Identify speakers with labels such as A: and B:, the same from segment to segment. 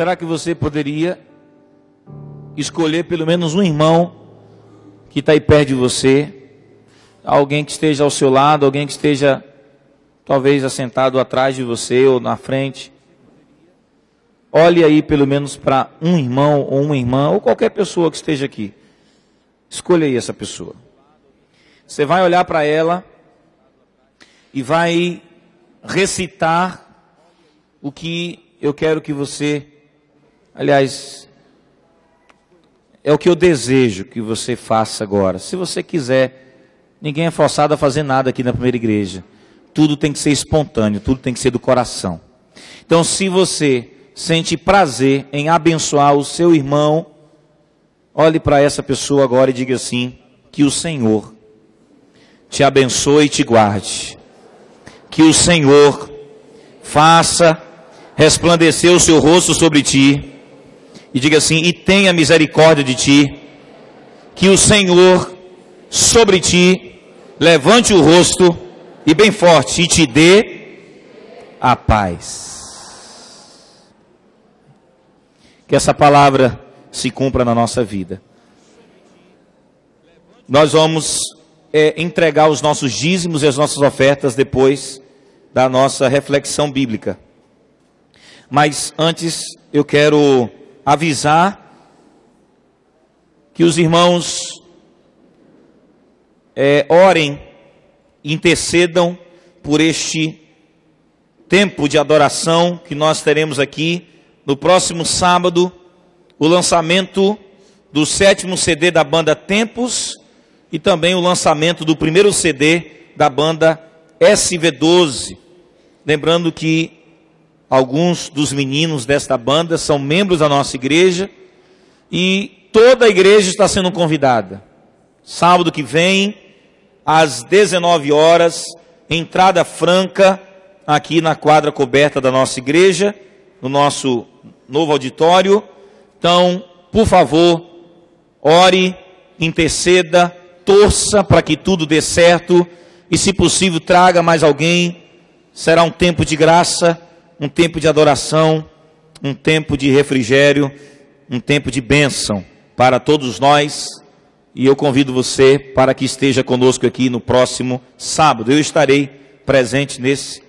A: será que você poderia escolher pelo menos um irmão que está aí perto de você, alguém que esteja ao seu lado, alguém que esteja talvez assentado atrás de você ou na frente? Olhe aí pelo menos para um irmão ou uma irmã, ou qualquer pessoa que esteja aqui. Escolha aí essa pessoa. Você vai olhar para ela e vai recitar o que eu quero que você, aliás, é o que eu desejo que você faça agora. Se você quiser, ninguém é forçado a fazer nada aqui na primeira igreja. Tudo tem que ser espontâneo, tudo tem que ser do coração. Então, se você sente prazer em abençoar o seu irmão, olhe para essa pessoa agora e diga assim: que o Senhor te abençoe e te guarde. Que o Senhor faça resplandecer o seu rosto sobre ti. E diga assim: e tenha misericórdia de ti. Que o Senhor sobre ti levante o rosto e bem forte e te dê a paz. Que essa palavra se cumpra na nossa vida. Nós vamos entregar os nossos dízimos e as nossas ofertas depois da nossa reflexão bíblica. Mas antes eu quero avisar que os irmãos orem, intercedam por este tempo de adoração que nós teremos aqui no próximo sábado, o lançamento do 7º CD da banda Tempos e também o lançamento do primeiro CD da banda SV12. Lembrando que alguns dos meninos desta banda são membros da nossa igreja e toda a igreja está sendo convidada. Sábado que vem, às 19 horas, entrada franca aqui na quadra coberta da nossa igreja, no nosso novo auditório. Então, por favor, ore, interceda, torça para que tudo dê certo e, se possível, traga mais alguém. Será um tempo de graça, um tempo de adoração, um tempo de refrigério, um tempo de bênção para todos nós. E eu convido você para que esteja conosco aqui no próximo sábado. Eu estarei presente nesse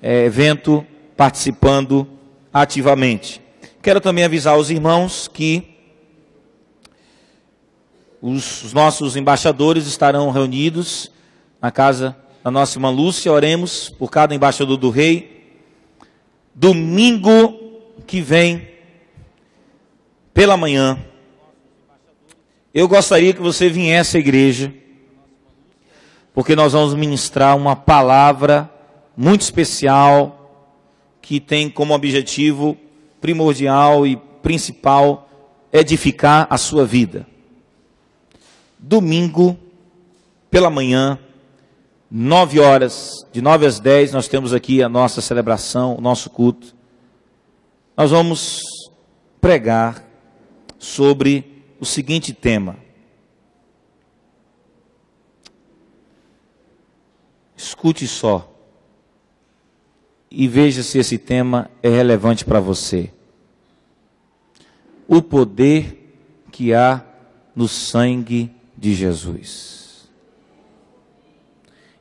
A: evento, participando ativamente. Quero também avisar os irmãos que os nossos embaixadores estarão reunidos na casa da nossa irmã Lúcia. Oremos por cada embaixador do rei. Domingo que vem, pela manhã, eu gostaria que você viesse à igreja, porque nós vamos ministrar uma palavra muito especial, que tem como objetivo primordial e principal edificar a sua vida. Domingo, pela manhã, 9 horas, de 9 às 10, nós temos aqui a nossa celebração, o nosso culto. Nós vamos pregar sobre o seguinte tema. Escute só e veja se esse tema é relevante para você. O poder que há no sangue de Jesus.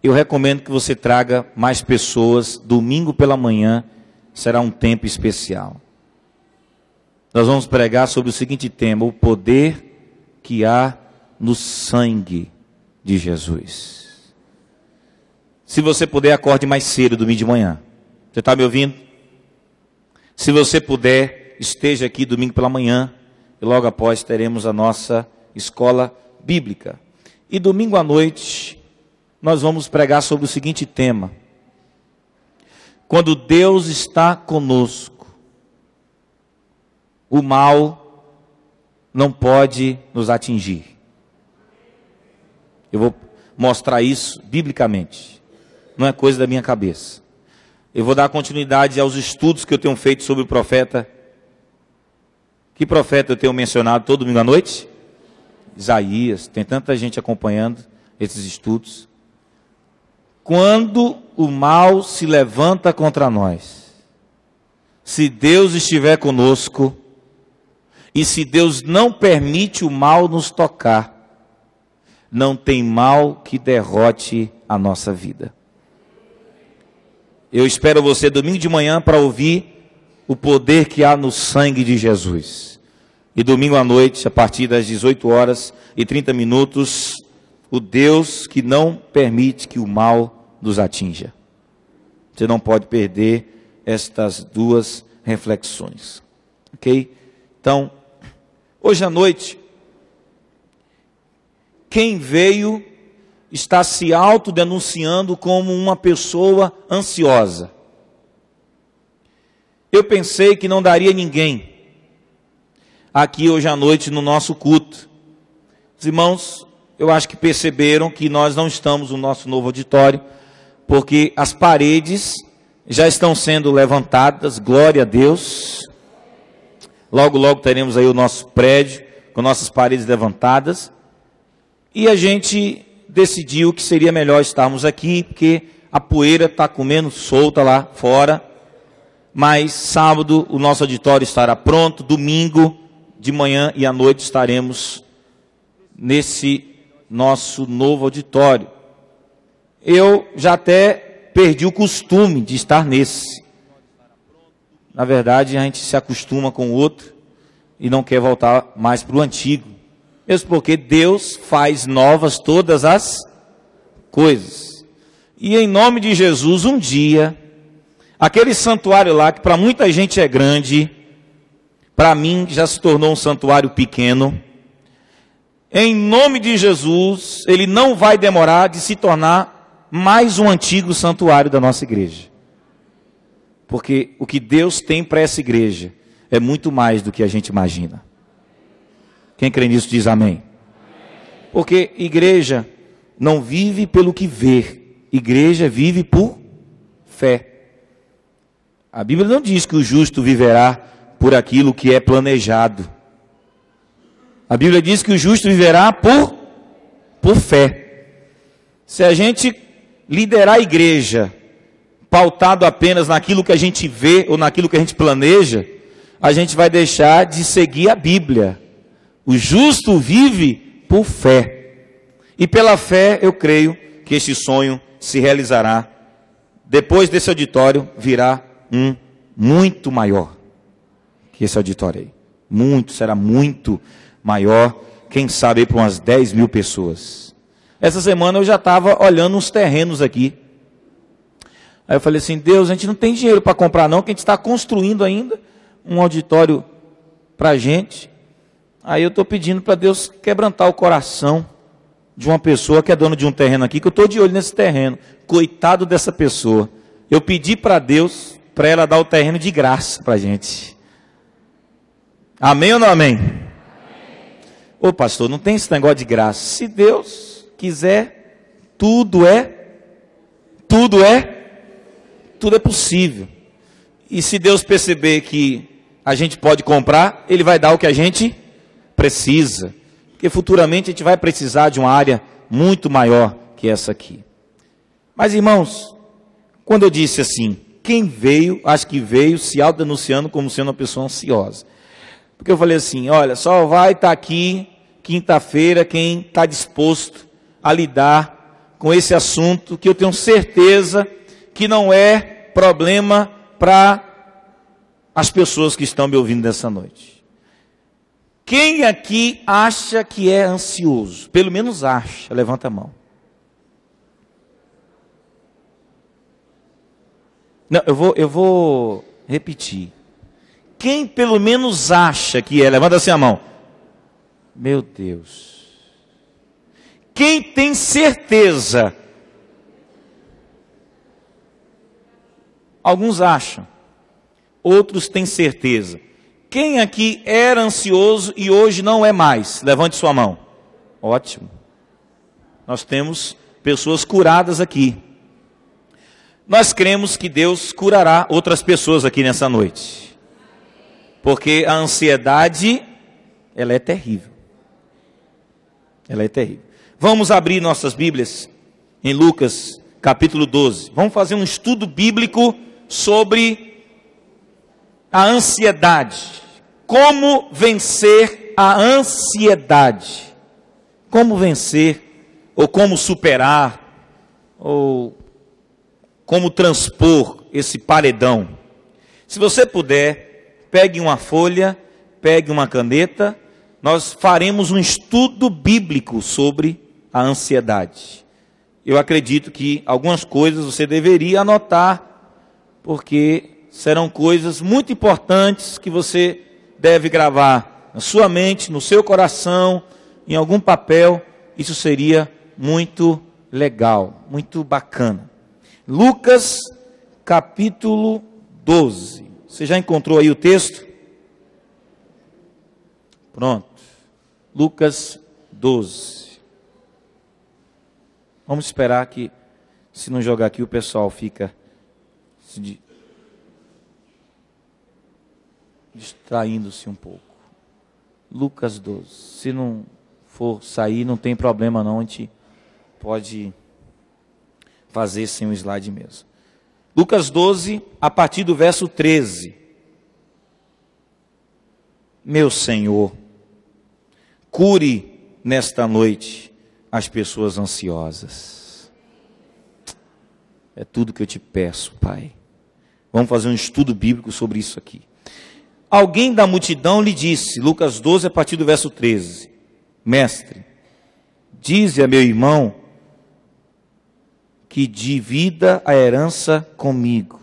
A: Eu recomendo que você traga mais pessoas. Domingo pela manhã será um tempo especial. Nós vamos pregar sobre o seguinte tema: o poder que há no sangue de Jesus. Se você puder, acorde mais cedo domingo de manhã. Você está me ouvindo? Se você puder, esteja aqui domingo pela manhã e logo após teremos a nossa escola bíblica. E domingo à noite nós vamos pregar sobre o seguinte tema: quando Deus está conosco, o mal não pode nos atingir. Eu vou mostrar isso biblicamente, não é coisa da minha cabeça. Eu vou dar continuidade aos estudos que eu tenho feito sobre o profeta. Que profeta eu tenho mencionado todo domingo à noite? Isaías. Tem tanta gente acompanhando esses estudos. Quando o mal se levanta contra nós, se Deus estiver conosco, e se Deus não permite o mal nos tocar, não tem mal que derrote a nossa vida. Eu espero você domingo de manhã para ouvir o poder que há no sangue de Jesus. E domingo à noite, a partir das 18h30, o Deus que não permite que o mal nos atinja. Você não pode perder estas duas reflexões. Ok? Então, hoje à noite, quem veio está se autodenunciando como uma pessoa ansiosa. Eu pensei que não daria ninguém aqui hoje à noite no nosso culto. Os irmãos, eu acho que perceberam que nós não estamos no nosso novo auditório, porque as paredes já estão sendo levantadas, glória a Deus. Logo, logo teremos aí o nosso prédio com nossas paredes levantadas. E a gente decidiu que seria melhor estarmos aqui, porque a poeira está comendo solta lá fora. Mas sábado o nosso auditório estará pronto, domingo de manhã e à noite estaremos nesse nosso novo auditório. Eu já até perdi o costume de estar nesse. Na verdade, a gente se acostuma com o outro e não quer voltar mais para o antigo. Mesmo porque Deus faz novas todas as coisas. E em nome de Jesus, um dia, aquele santuário lá, que para muita gente é grande, para mim já se tornou um santuário pequeno. Em nome de Jesus, ele não vai demorar de se tornar mais um antigo santuário da nossa igreja. Porque o que Deus tem para essa igreja é muito mais do que a gente imagina. Quem crê nisso diz amém. Porque igreja não vive pelo que vê, igreja vive por fé. A Bíblia não diz que o justo viverá por aquilo que é planejado. A Bíblia diz que o justo viverá por fé. Se a gente liderar a igreja pautado apenas naquilo que a gente vê ou naquilo que a gente planeja, a gente vai deixar de seguir a Bíblia. O justo vive por fé. E pela fé eu creio que este sonho se realizará. Depois desse auditório virá um muito maior que esse auditório aí. Será muito maior, quem sabe para umas 10 mil pessoas. Essa semana eu já estava olhando uns terrenos aqui. Aí eu falei assim, Deus, a gente não tem dinheiro para comprar não, que a gente está construindo ainda um auditório para a gente. Aí eu estou pedindo para Deus quebrantar o coração de uma pessoa que é dona de um terreno aqui, que eu estou de olho nesse terreno. Coitado dessa pessoa. Eu pedi para Deus, para ela dar o terreno de graça para a gente. Amém ou não amém? Amém? Ô pastor, não tem esse negócio de graça. Se Deus quiser, tudo é possível. E se Deus perceber que a gente pode comprar, Ele vai dar o que a gente precisa. Porque futuramente a gente vai precisar de uma área muito maior que essa aqui. Mas irmãos, quando eu disse assim, quem veio, acho que veio se autodenunciando como sendo uma pessoa ansiosa. Porque eu falei assim, olha, só vai estar aqui quinta-feira quem está disposto a lidar com esse assunto, que eu tenho certeza que não é problema para as pessoas que estão me ouvindo nessa noite. Quem aqui acha que é ansioso? Pelo menos acha, levanta a mão. Não, eu vou repetir. Quem pelo menos acha que é? Levanta assim a mão. Meu Deus. Quem tem certeza? Alguns acham. Outros têm certeza. Quem aqui era ansioso e hoje não é mais? Levante sua mão. Ótimo. Nós temos pessoas curadas aqui. Nós cremos que Deus curará outras pessoas aqui nessa noite. Porque a ansiedade, ela é terrível. Ela é terrível. Vamos abrir nossas Bíblias em Lucas, capítulo 12. Vamos fazer um estudo bíblico sobre a ansiedade. Como vencer a ansiedade? Como vencer, ou como superar, ou como transpor esse paredão? Se você puder, pegue uma folha, pegue uma caneta, nós faremos um estudo bíblico sobre a ansiedade. Eu acredito que algumas coisas você deveria anotar, porque serão coisas muito importantes que você deve gravar na sua mente, no seu coração, em algum papel. Isso seria muito legal, muito bacana. Lucas capítulo 12. Você já encontrou aí o texto? Pronto. Lucas 12. Vamos esperar que, se não jogar aqui, o pessoal fica distraindo-se um pouco. Lucas 12. Se não for sair, não tem problema não, a gente pode fazer sem o slide mesmo. Lucas 12, a partir do verso 13. Meu Senhor, cure nesta noite as pessoas ansiosas. É tudo que eu te peço, Pai. Vamos fazer um estudo bíblico sobre isso aqui. Alguém da multidão lhe disse, Lucas 12, a partir do verso 13. Mestre, dize a meu irmão que divida a herança comigo.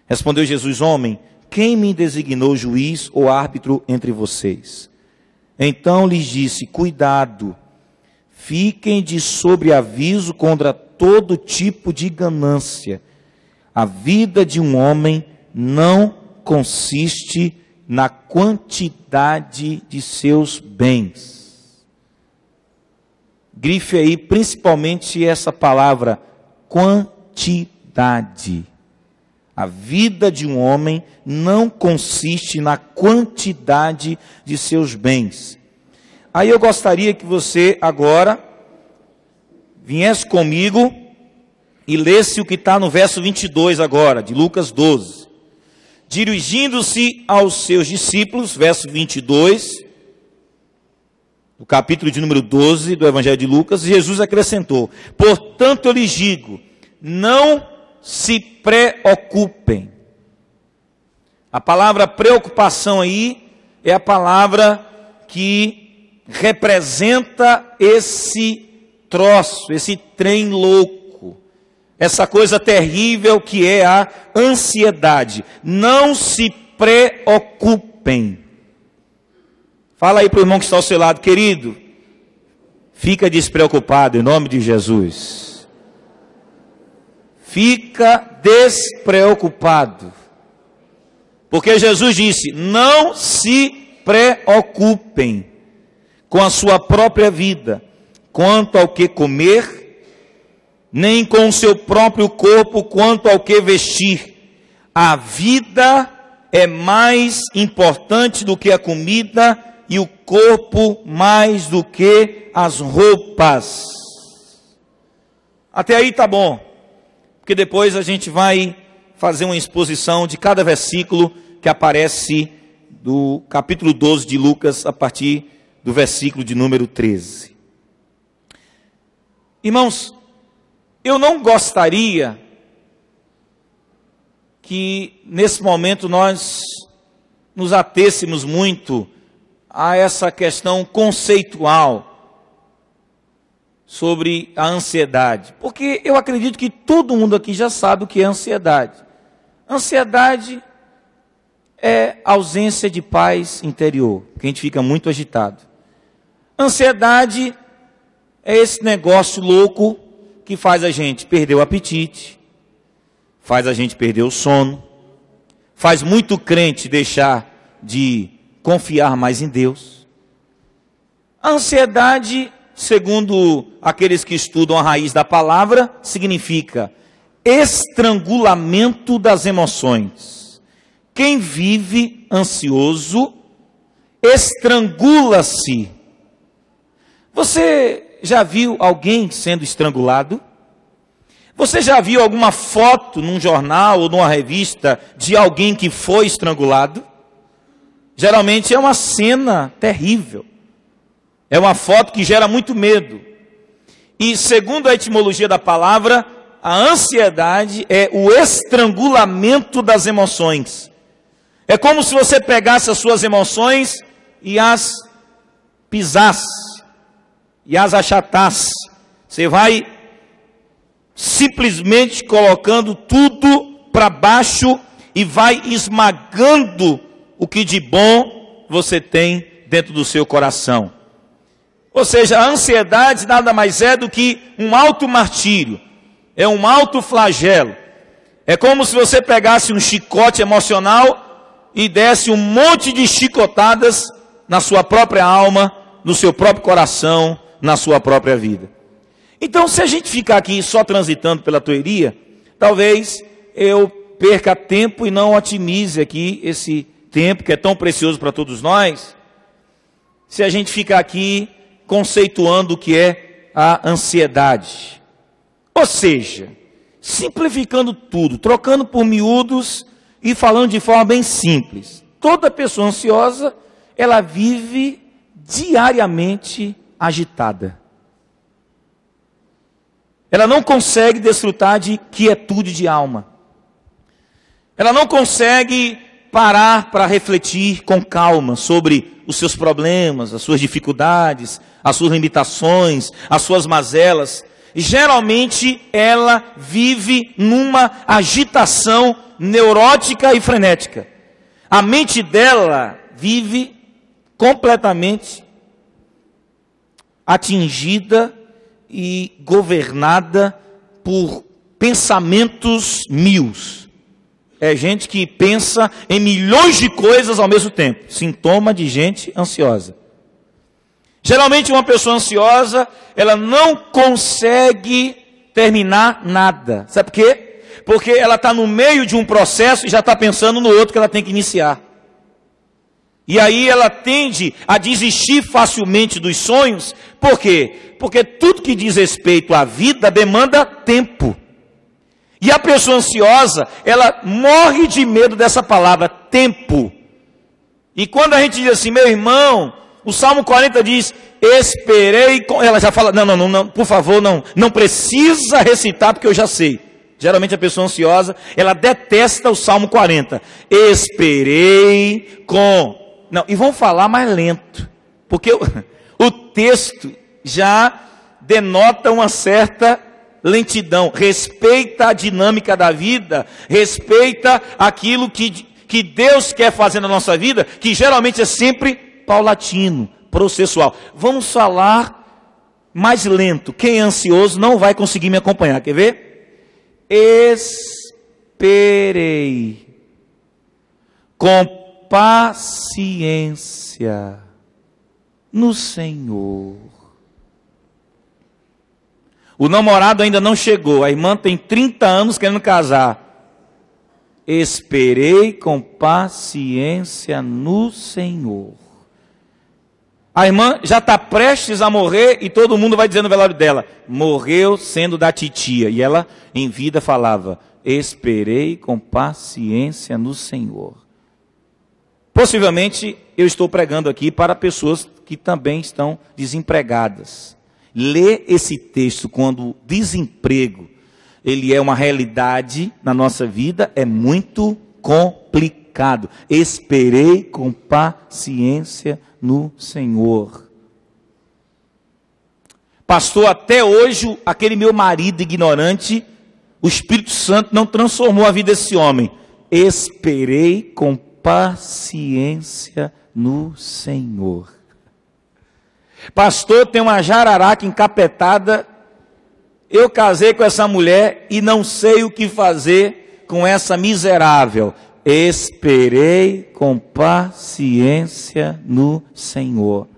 A: Respondeu Jesus, homem, quem me designou juiz ou árbitro entre vocês? Então lhes disse, cuidado, fiquem de sobreaviso contra todo tipo de ganância. A vida de um homem não consiste na quantidade de seus bens. Grife aí principalmente essa palavra, quantidade. A vida de um homem não consiste na quantidade de seus bens. Aí eu gostaria que você agora viesse comigo e lesse o que está no verso 22 agora, de Lucas 12. Dirigindo-se aos seus discípulos, verso 22, do capítulo de número 12 do Evangelho de Lucas, Jesus acrescentou, portanto eu lhes digo, não se preocupem. A palavra preocupação aí é a palavra que representa esse troço, esse trem louco, essa coisa terrível que é a ansiedade. Não se preocupem. Fala aí para o irmão que está ao seu lado, querido, fica despreocupado em nome de Jesus. Fica despreocupado. Porque Jesus disse, não se preocupem com a sua própria vida, quanto ao que comer, nem com o seu próprio corpo, quanto ao que vestir. A vida é mais importante do que a comida, e o corpo mais do que as roupas. Até aí tá bom, porque depois a gente vai fazer uma exposição de cada versículo que aparece do capítulo 12 de Lucas, a partir do versículo de número 13. Irmãos, eu não gostaria que nesse momento nós nos atêssemos muito a essa questão conceitual sobre a ansiedade, porque eu acredito que todo mundo aqui já sabe o que é ansiedade. Ansiedade é ausência de paz interior, que a gente fica muito agitado. Ansiedade é esse negócio louco que faz a gente perder o apetite, faz a gente perder o sono, faz muito crente deixar de confiar mais em Deus. A ansiedade, segundo aqueles que estudam a raiz da palavra, significa estrangulamento das emoções. Quem vive ansioso estrangula-se. Você já viu alguém sendo estrangulado? Você já viu alguma foto num jornal ou numa revista de alguém que foi estrangulado? Geralmente é uma cena terrível. É uma foto que gera muito medo. E segundo a etimologia da palavra, a ansiedade é o estrangulamento das emoções. É como se você pegasse as suas emoções e as pisasse, e as achatasse. Você vai simplesmente colocando tudo para baixo e vai esmagando o que de bom você tem dentro do seu coração. Ou seja, a ansiedade nada mais é do que um automartírio, é um autoflagelo. É como se você pegasse um chicote emocional e desse um monte de chicotadas na sua própria alma, no seu próprio coração, na sua própria vida. Então, se a gente ficar aqui só transitando pela teoria, talvez eu perca tempo e não otimize aqui esse tempo que é tão precioso para todos nós, se a gente ficar aqui conceituando o que é a ansiedade. Ou seja, simplificando tudo, trocando por miúdos e falando de forma bem simples. Toda pessoa ansiosa, ela vive diariamente agitada. Ela não consegue desfrutar de quietude de alma. Ela não consegue parar para refletir com calma sobre os seus problemas, as suas dificuldades, as suas limitações, as suas mazelas. E geralmente ela vive numa agitação neurótica e frenética. A mente dela vive completamente atingida e governada por pensamentos mil. É gente que pensa em milhões de coisas ao mesmo tempo. Sintoma de gente ansiosa. Geralmente uma pessoa ansiosa, ela não consegue terminar nada. Sabe por quê? Porque ela está no meio de um processo e já está pensando no outro que ela tem que iniciar. E aí ela tende a desistir facilmente dos sonhos. Por quê? Porque tudo que diz respeito à vida demanda tempo. E a pessoa ansiosa, ela morre de medo dessa palavra, tempo. E quando a gente diz assim, meu irmão, o Salmo 40 diz, esperei, ela já fala, não, por favor, não precisa recitar porque eu já sei. Geralmente a pessoa ansiosa, ela detesta o Salmo 40. Esperei com... Não, e vão falar mais lento, porque o texto já denota uma certa lentidão, respeita a dinâmica da vida, respeita aquilo que Deus quer fazer na nossa vida, que geralmente é sempre paulatino, processual. Vamos falar mais lento. Quem é ansioso não vai conseguir me acompanhar, quer ver? Esperei com paciência no Senhor. O namorado ainda não chegou, a irmã tem 30 anos querendo casar. Esperei com paciência no Senhor. A irmã já está prestes a morrer e todo mundo vai dizer no velório dela, morreu sendo da titia. E ela em vida falava, esperei com paciência no Senhor. Possivelmente eu estou pregando aqui para pessoas que também estão desempregadas. Ler esse texto quando o desemprego ele é uma realidade na nossa vida é muito complicado. Esperei com paciência no Senhor. Pastor, até hoje aquele meu marido ignorante, o Espírito Santo não transformou a vida desse homem. Esperei com paciência no Senhor. Pastor, tem uma jararaca encapetada, eu casei com essa mulher e não sei o que fazer com essa miserável. Esperei com paciência no Senhor.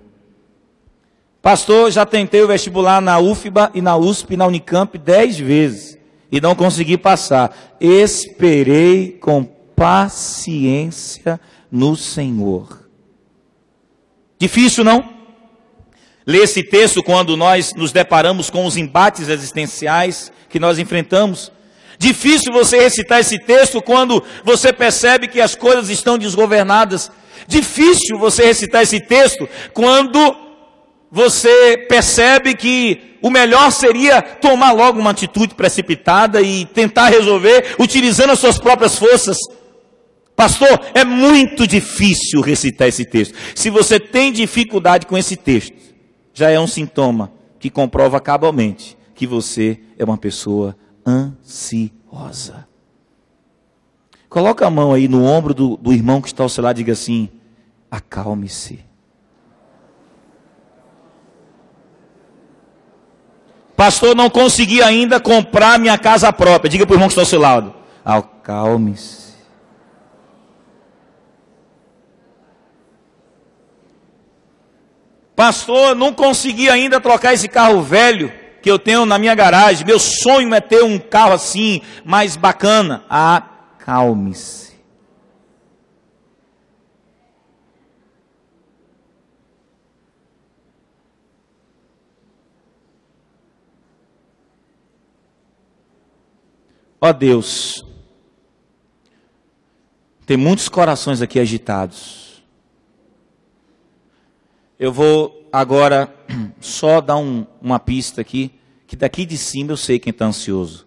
A: Pastor, já tentei o vestibular na UFBA e na USP e na Unicamp 10 vezes e não consegui passar. Esperei com paciência no Senhor. Difícil, não? Lê esse texto quando nós nos deparamos com os embates existenciais que nós enfrentamos. Difícil você recitar esse texto quando você percebe que as coisas estão desgovernadas. Difícil você recitar esse texto quando você percebe que o melhor seria tomar logo uma atitude precipitada e tentar resolver utilizando as suas próprias forças. Pastor, é muito difícil recitar esse texto. Se você tem dificuldade com esse texto, já é um sintoma que comprova cabalmente que você é uma pessoa ansiosa. Coloca a mão aí no ombro do irmão que está ao seu lado e diga assim: acalme-se. Pastor, não consegui ainda comprar minha casa própria. Diga para o irmão que está ao seu lado: acalme-se. Pastor, não consegui ainda trocar esse carro velho que eu tenho na minha garagem. Meu sonho é ter um carro assim, mais bacana. Acalme-se. Ó Deus, tem muitos corações aqui agitados. Eu vou agora só dar uma pista aqui, que daqui de cima eu sei quem está ansioso.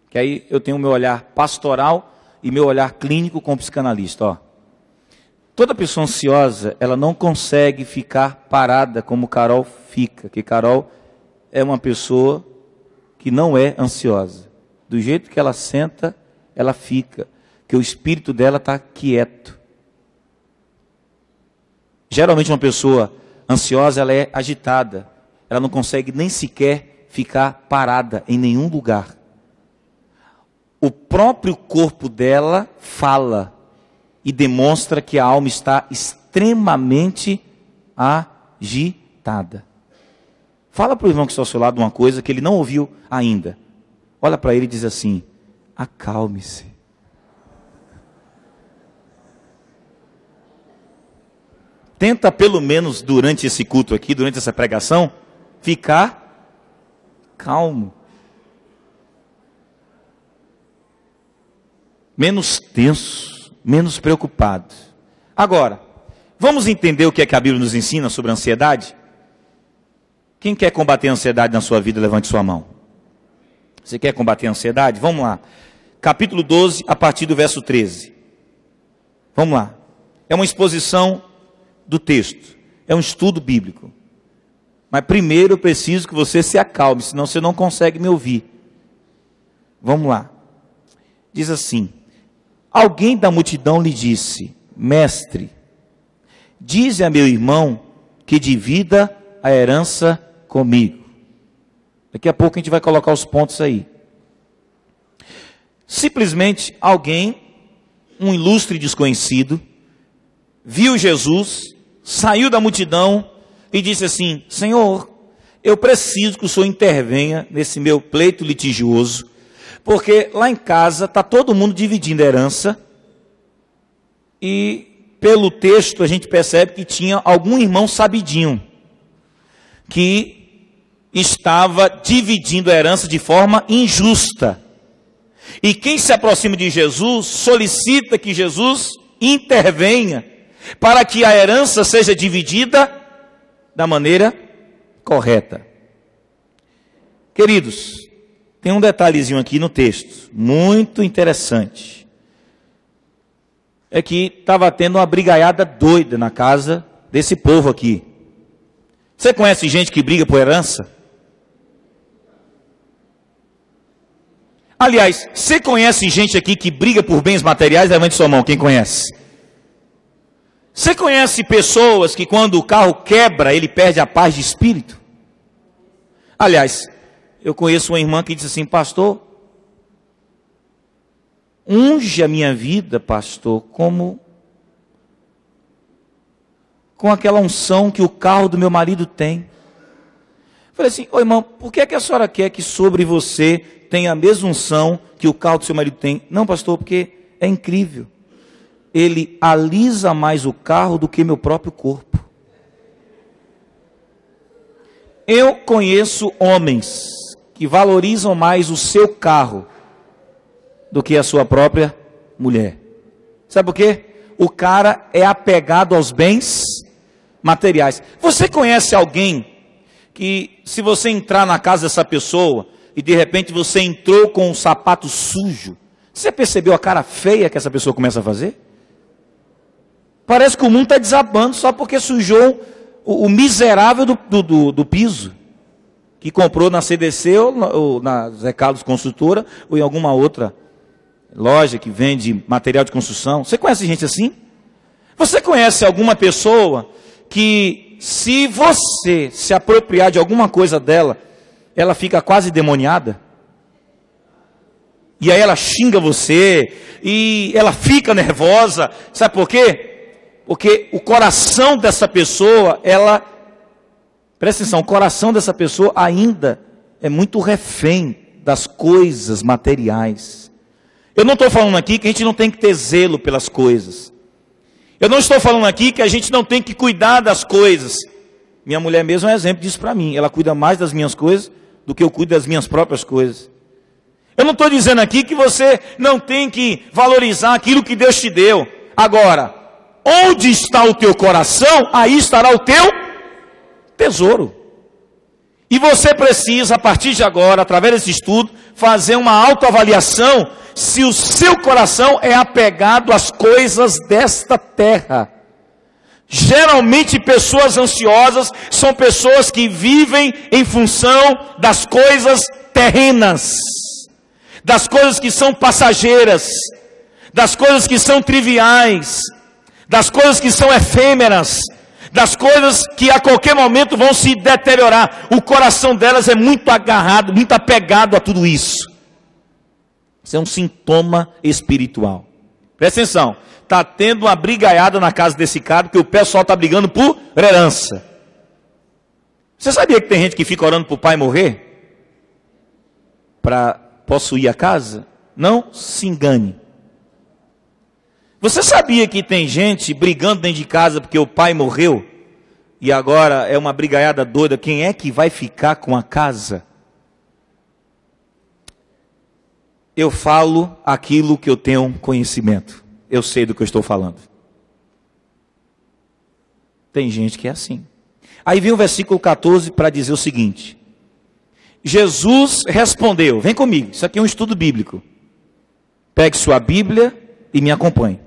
A: Que aí eu tenho o meu olhar pastoral e meu olhar clínico como psicanalista. Ó. Toda pessoa ansiosa, ela não consegue ficar parada como Carol fica. Que Carol é uma pessoa que não é ansiosa. Do jeito que ela senta, ela fica. Que o espírito dela está quieto. Geralmente uma pessoa ansiosa, ela é agitada. Ela não consegue nem sequer ficar parada em nenhum lugar. O próprio corpo dela fala e demonstra que a alma está extremamente agitada. Fala para o irmão que está ao seu lado uma coisa que ele não ouviu ainda. Olha para ele e diz assim: acalme-se. Tenta pelo menos durante esse culto aqui, durante essa pregação, ficar calmo. Menos tenso, menos preocupado. Agora, vamos entender o que é que a Bíblia nos ensina sobre a ansiedade? Quem quer combater a ansiedade na sua vida, levante sua mão. Você quer combater a ansiedade? Vamos lá. Capítulo 12, a partir do verso 13. Vamos lá. É uma exposição do texto. É um estudo bíblico. Mas primeiro eu preciso que você se acalme, senão você não consegue me ouvir. Vamos lá. Diz assim: alguém da multidão lhe disse: mestre, dize a meu irmão que divida a herança comigo. Daqui a pouco a gente vai colocar os pontos aí. Simplesmente alguém, um ilustre desconhecido, viu Jesus, saiu da multidão e disse assim: Senhor, eu preciso que o Senhor intervenha nesse meu pleito litigioso, porque lá em casa está todo mundo dividindo a herança, e pelo texto a gente percebe que tinha algum irmão sabidinho, que estava dividindo a herança de forma injusta. E quem se aproxima de Jesus solicita que Jesus intervenha para que a herança seja dividida da maneira correta. Queridos, tem um detalhezinho aqui no texto, muito interessante. É que estava tendo uma brigaiada doida na casa desse povo aqui. Você conhece gente que briga por herança? Aliás, você conhece gente aqui que briga por bens materiais? Levante sua mão, quem conhece? Você conhece pessoas que quando o carro quebra, ele perde a paz de espírito? Aliás, eu conheço uma irmã que disse assim: pastor, unge a minha vida, pastor, como com aquela unção que o carro do meu marido tem. Eu falei assim: ô irmão, por que a senhora quer que sobre você tenha a mesma unção que o carro do seu marido tem? Não, pastor, porque é incrível. Ele alisa mais o carro do que meu próprio corpo. Eu conheço homens que valorizam mais o seu carro do que a sua própria mulher. Sabe por quê? O cara é apegado aos bens materiais. Você conhece alguém que, se você entrar na casa dessa pessoa e de repente você entrou com um sapato sujo, você percebeu a cara feia que essa pessoa começa a fazer? Parece que o mundo está desabando só porque sujou o miserável do piso, que comprou na CDC ou na Zé Carlos Construtora ou em alguma outra loja que vende material de construção. Você conhece gente assim? Você conhece alguma pessoa que, se você se apropriar de alguma coisa dela, ela fica quase demoniada? E aí ela xinga você, e ela fica nervosa, sabe por quê? Porque o coração dessa pessoa, presta atenção, o coração dessa pessoa ainda é muito refém das coisas materiais. Eu não estou falando aqui que a gente não tem que ter zelo pelas coisas. Eu não estou falando aqui que a gente não tem que cuidar das coisas. Minha mulher mesmo é um exemplo disso para mim. Ela cuida mais das minhas coisas do que eu cuido das minhas próprias coisas. Eu não estou dizendo aqui que você não tem que valorizar aquilo que Deus te deu. Agora, onde está o teu coração, aí estará o teu tesouro. E você precisa, a partir de agora, através desse estudo, fazer uma autoavaliação se o seu coração é apegado às coisas desta terra. Geralmente pessoas ansiosas são pessoas que vivem em função das coisas terrenas, das coisas que são passageiras, das coisas que são triviais, das coisas que são efêmeras, das coisas que a qualquer momento vão se deteriorar. O coração delas é muito agarrado, muito apegado a tudo isso. Isso é um sintoma espiritual. Presta atenção, está tendo uma brigaiada na casa desse cara, porque o pessoal está brigando por herança. Você sabia que tem gente que fica orando para o pai morrer? Para possuir a casa? Não se engane. Você sabia que tem gente brigando dentro de casa porque o pai morreu? E agora é uma brigaiada doida, quem é que vai ficar com a casa? Eu falo aquilo que eu tenho conhecimento. Eu sei do que eu estou falando. Tem gente que é assim. Aí vem o versículo 14 para dizer o seguinte: Jesus respondeu, vem comigo, isso aqui é um estudo bíblico. Pegue sua Bíblia e me acompanhe.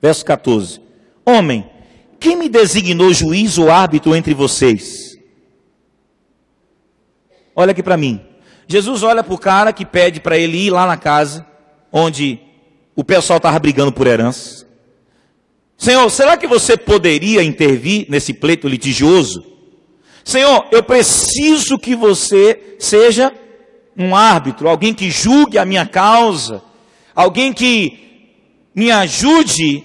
A: Verso 14: Homem, quem me designou juiz ou árbitro entre vocês? Olha aqui para mim. Jesus olha para o cara que pede para ele ir lá na casa, onde o pessoal estava brigando por herança. Senhor, será que você poderia intervir nesse pleito litigioso? Senhor, eu preciso que você seja um árbitro, alguém que julgue a minha causa, alguém que me ajude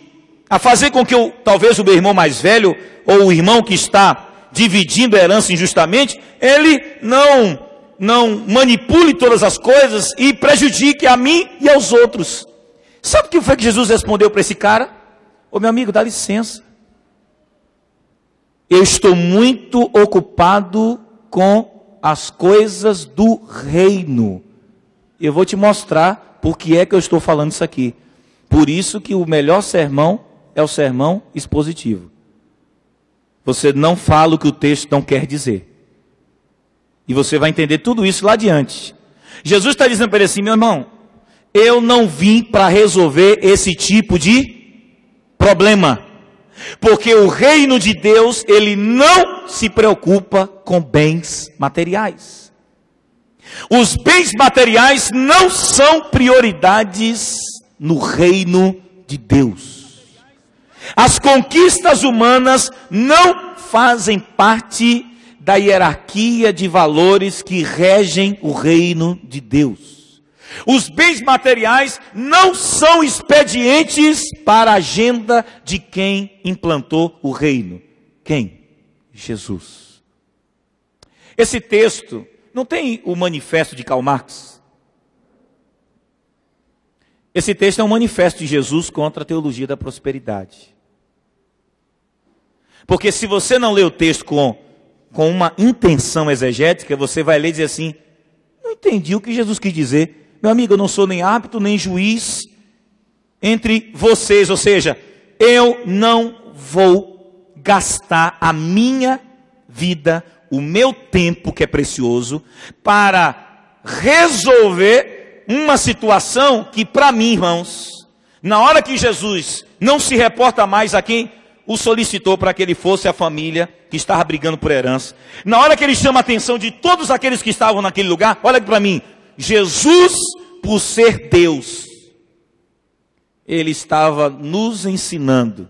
A: a fazer com que talvez o meu irmão mais velho, ou o irmão que está dividindo a herança injustamente, ele não manipule todas as coisas e prejudique a mim e aos outros. Sabe o que foi que Jesus respondeu para esse cara? Ô meu amigo, dá licença. Eu estou muito ocupado com as coisas do reino. Eu vou te mostrar por que é que eu estou falando isso aqui. Por isso que o melhor sermão é o sermão expositivo. Você não fala o que o texto não quer dizer. E você vai entender tudo isso lá adiante. Jesus está dizendo para ele assim: meu irmão, eu não vim para resolver esse tipo de problema. Porque o reino de Deus, ele não se preocupa com bens materiais. Os bens materiais não são prioridades no reino de Deus. As conquistas humanas não fazem parte da hierarquia de valores que regem o reino de Deus. Os bens materiais não são expedientes para a agenda de quem implantou o reino. Quem? Jesus. Esse texto não tem o manifesto de Karl Marx. Esse texto é um manifesto de Jesus contra a teologia da prosperidade. Porque se você não lê o texto com com uma intenção exegética, você vai ler e dizer assim: não entendi o que Jesus quis dizer. Meu amigo, eu não sou nem árbitro, nem juiz entre vocês, ou seja, eu não vou gastar a minha vida, o meu tempo que é precioso, para resolver uma situação que para mim, irmãos, na hora que Jesus não se reporta mais a quem o solicitou para que ele fosse a família que estava brigando por herança, na hora que ele chama a atenção de todos aqueles que estavam naquele lugar, olha aqui para mim, Jesus, por ser Deus, ele estava nos ensinando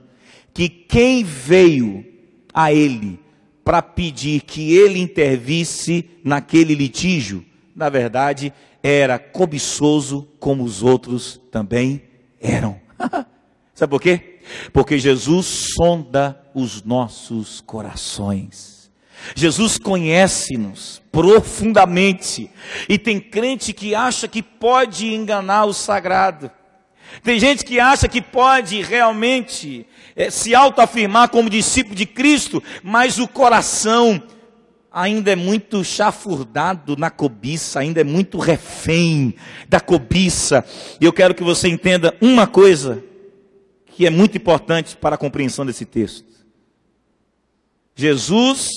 A: que quem veio a ele para pedir que ele intervisse naquele litígio, na verdade, era cobiçoso como os outros também eram. Sabe por quê? Porque Jesus sonda os nossos corações. Jesus conhece-nos profundamente. E tem crente que acha que pode enganar o sagrado. Tem gente que acha que pode realmente se autoafirmar como discípulo de Cristo, mas o coração ainda é muito chafurdado na cobiça, ainda é muito refém da cobiça. E eu quero que você entenda uma coisa que é muito importante para a compreensão desse texto. Jesus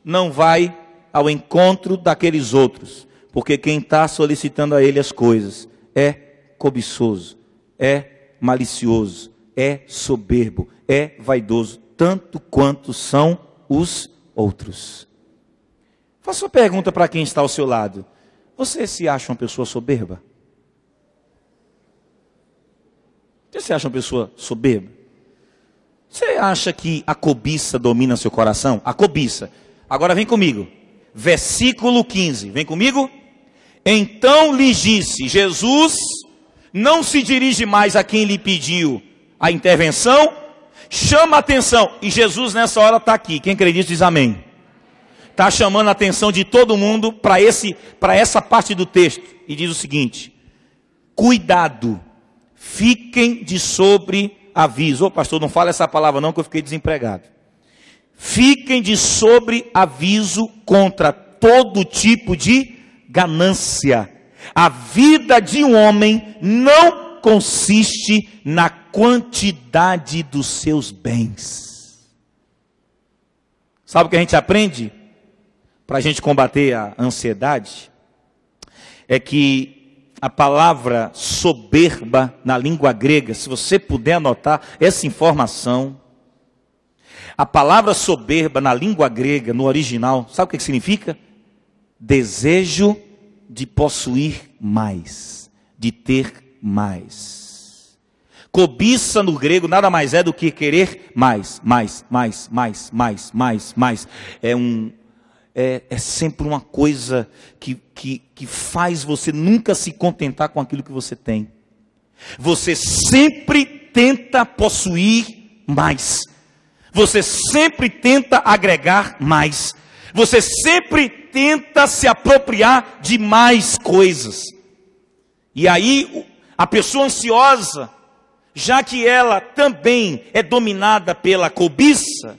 A: não vai ao encontro daqueles outros, porque quem está solicitando a ele as coisas é cobiçoso, é malicioso, é soberbo, é vaidoso, tanto quanto são os outros. Faça uma pergunta para quem está ao seu lado: você se acha uma pessoa soberba? Você se acha uma pessoa soberba? Você acha que a cobiça domina seu coração? A cobiça. Agora vem comigo. Versículo 15. Vem comigo. Então lhes disse, Jesus não se dirige mais a quem lhe pediu a intervenção, chama a atenção. E Jesus nessa hora está aqui. Quem acredita diz amém. Está chamando a atenção de todo mundo para essa parte do texto. E diz o seguinte: cuidado, fiquem de sobreaviso. Ô pastor, não fala essa palavra não, que eu fiquei desempregado. Fiquem de sobreaviso contra todo tipo de ganância. A vida de um homem não consiste na quantidade dos seus bens. Sabe o que a gente aprende para a gente combater a ansiedade? É que a palavra soberba na língua grega, se você puder anotar essa informação, a palavra soberba na língua grega, no original, sabe o que significa? Desejo de possuir mais, de ter mais. Cobiça no grego nada mais é do que querer mais. É sempre uma coisa que faz você nunca se contentar com aquilo que você tem. Você sempre tenta possuir mais. Você sempre tenta agregar mais. Você sempre tenta se apropriar de mais coisas. E aí, a pessoa ansiosa, já que ela também é dominada pela cobiça,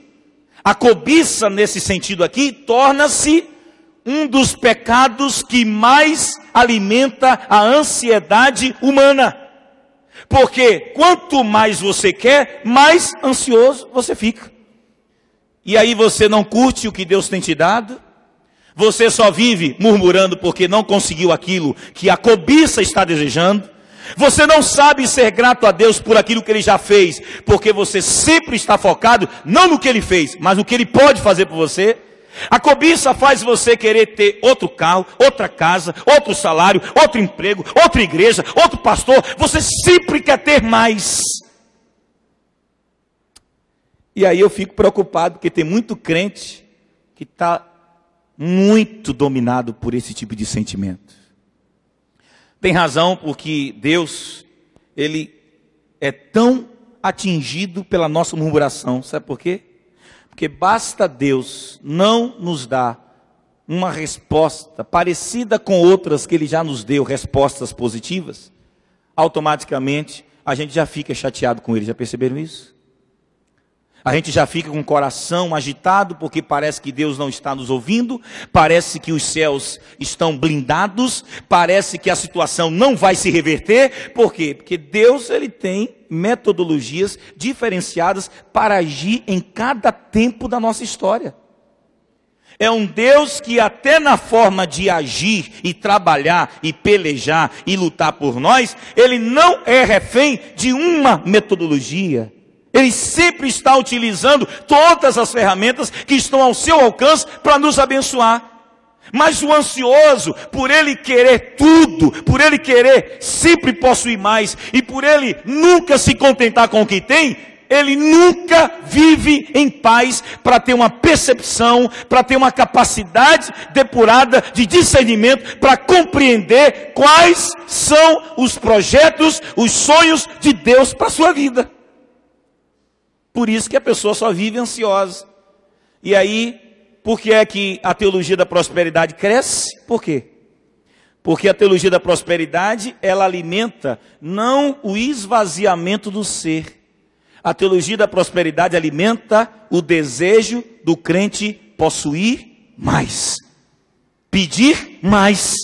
A: a cobiça nesse sentido aqui, torna-se um dos pecados que mais alimenta a ansiedade humana. Porque quanto mais você quer, mais ansioso você fica. E aí você não curte o que Deus tem te dado. Você só vive murmurando porque não conseguiu aquilo que a cobiça está desejando. Você não sabe ser grato a Deus por aquilo que Ele já fez, porque você sempre está focado, não no que Ele fez, mas no que Ele pode fazer por você. A cobiça faz você querer ter outro carro, outra casa, outro salário, outro emprego, outra igreja, outro pastor. Você sempre quer ter mais. E aí eu fico preocupado, porque tem muito crente que está muito dominado por esse tipo de sentimento. Tem razão, porque Deus, Ele é tão atingido pela nossa murmuração. Sabe por quê? Porque basta Deus não nos dar uma resposta parecida com outras que Ele já nos deu, respostas positivas, automaticamente a gente já fica chateado com Ele. Já perceberam isso? A gente já fica com o coração agitado, porque parece que Deus não está nos ouvindo, parece que os céus estão blindados, parece que a situação não vai se reverter. Por quê? Porque Deus, ele tem metodologias diferenciadas para agir em cada tempo da nossa história. É um Deus que até na forma de agir e trabalhar e pelejar e lutar por nós, ele não é refém de uma metodologia. Ele sempre está utilizando todas as ferramentas que estão ao seu alcance para nos abençoar. Mas o ansioso, por ele querer tudo, por ele querer sempre possuir mais, e por ele nunca se contentar com o que tem, ele nunca vive em paz para ter uma percepção, para ter uma capacidade depurada de discernimento, para compreender quais são os projetos, os sonhos de Deus para a sua vida. Por isso que a pessoa só vive ansiosa. E aí, por que é que a teologia da prosperidade cresce? Por quê? Porque a teologia da prosperidade, ela alimenta não o esvaziamento do ser. A teologia da prosperidade alimenta o desejo do crente possuir mais, pedir mais,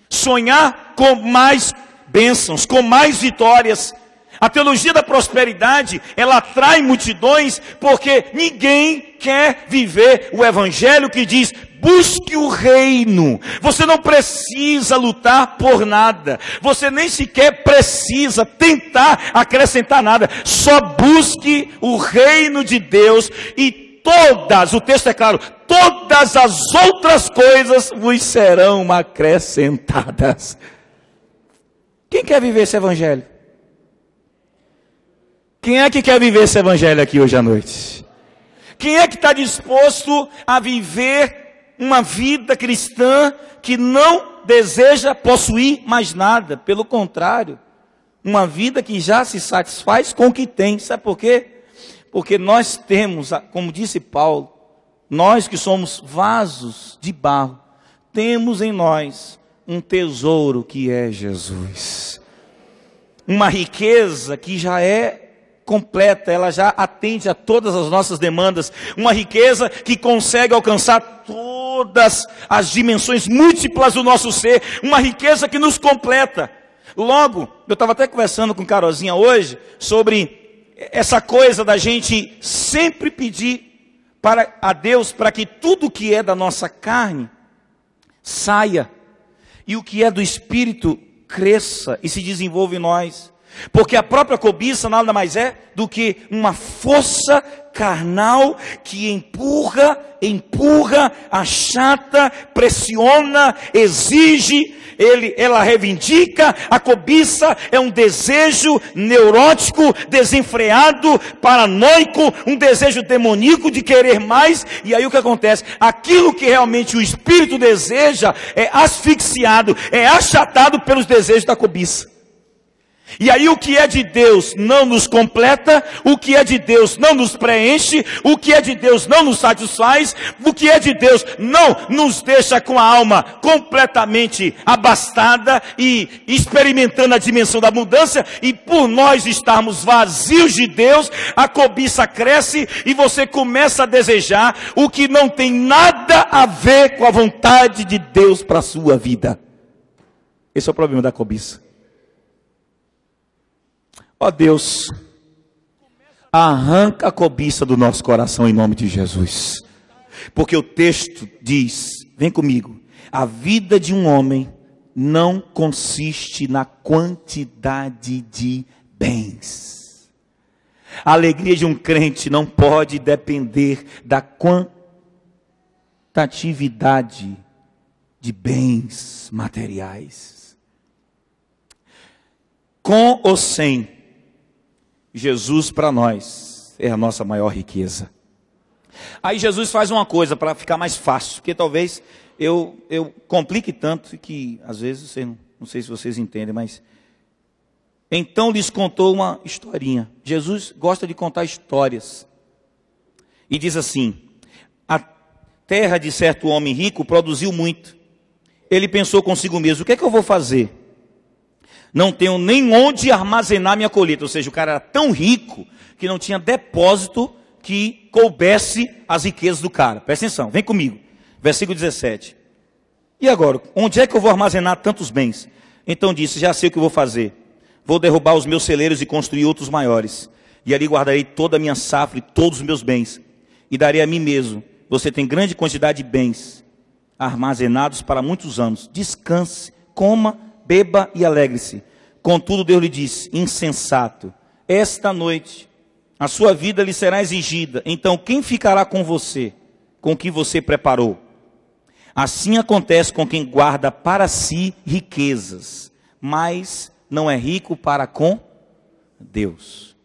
A: sonhar com mais bênçãos, com mais vitórias. A teologia da prosperidade, ela atrai multidões, porque ninguém quer viver o evangelho que diz: busque o reino. Você não precisa lutar por nada. Você nem sequer precisa tentar acrescentar nada. Só busque o reino de Deus e todas, o texto é claro, todas as outras coisas vos serão acrescentadas. Quem quer viver esse evangelho? Quem é que quer viver esse evangelho aqui hoje à noite? Quem é que está disposto a viver uma vida cristã que não deseja possuir mais nada? Pelo contrário, uma vida que já se satisfaz com o que tem. Sabe por quê? Porque nós temos, como disse Paulo, nós que somos vasos de barro, temos em nós um tesouro que é Jesus. Uma riqueza que já é completa, ela já atende a todas as nossas demandas, uma riqueza que consegue alcançar todas as dimensões múltiplas do nosso ser, uma riqueza que nos completa. Logo, eu estava até conversando com Carolzinha hoje, sobre essa coisa da gente sempre pedir para a Deus, para que tudo que é da nossa carne, saia, e o que é do Espírito, cresça e se desenvolva em nós. Porque a própria cobiça nada mais é do que uma força carnal que empurra, achata, pressiona, exige, ela reivindica. A cobiça é um desejo neurótico, desenfreado, paranoico, um desejo demoníaco de querer mais. E aí o que acontece? Aquilo que realmente o espírito deseja é asfixiado, é achatado pelos desejos da cobiça. E aí o que é de Deus não nos completa, o que é de Deus não nos preenche, o que é de Deus não nos satisfaz, o que é de Deus não nos deixa com a alma completamente abastada e experimentando a dimensão da mudança. E por nós estarmos vazios de Deus, a cobiça cresce e você começa a desejar o que não tem nada a ver com a vontade de Deus para a sua vida. Esse é o problema da cobiça. Ó Deus, arranca a cobiça do nosso coração em nome de Jesus. Porque o texto diz, vem comigo, a vida de um homem não consiste na quantidade de bens. A alegria de um crente não pode depender da quantitatividade de bens materiais. Com ou sem, Jesus para nós é a nossa maior riqueza. Aí Jesus faz uma coisa para ficar mais fácil, porque talvez eu complique tanto que às vezes, não sei se vocês entendem, mas... Então lhes contou uma historinha. Jesus gosta de contar histórias. E diz assim: a terra de certo homem rico produziu muito. Ele pensou consigo mesmo, o que é que eu vou fazer? Não tenho nem onde armazenar minha colheita. Ou seja, o cara era tão rico que não tinha depósito que coubesse as riquezas do cara. Presta atenção, vem comigo. Versículo 17. E agora, onde é que eu vou armazenar tantos bens? Então disse, já sei o que eu vou fazer. Vou derrubar os meus celeiros e construir outros maiores. E ali guardarei toda a minha safra e todos os meus bens. E darei a mim mesmo. Você tem grande quantidade de bens armazenados para muitos anos. Descanse, coma, beba e alegre-se. Contudo, Deus lhe disse, insensato, esta noite a sua vida lhe será exigida. Então, quem ficará com você, com o que você preparou? Assim acontece com quem guarda para si riquezas, mas não é rico para com Deus.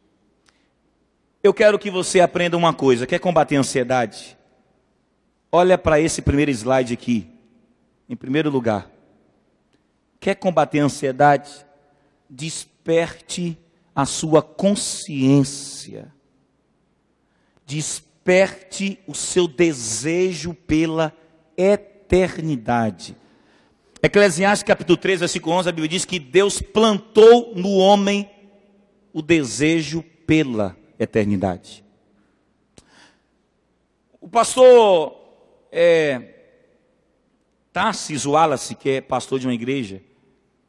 A: Eu quero que você aprenda uma coisa. Quer combater a ansiedade? Olha para esse primeiro slide aqui. Em primeiro lugar, quer combater a ansiedade? Desperte a sua consciência. Desperte o seu desejo pela eternidade. Eclesiastes capítulo 3, versículo 11, a Bíblia diz que Deus plantou no homem o desejo pela eternidade. O pastor Tarcísio Wallace, que é pastor de uma igreja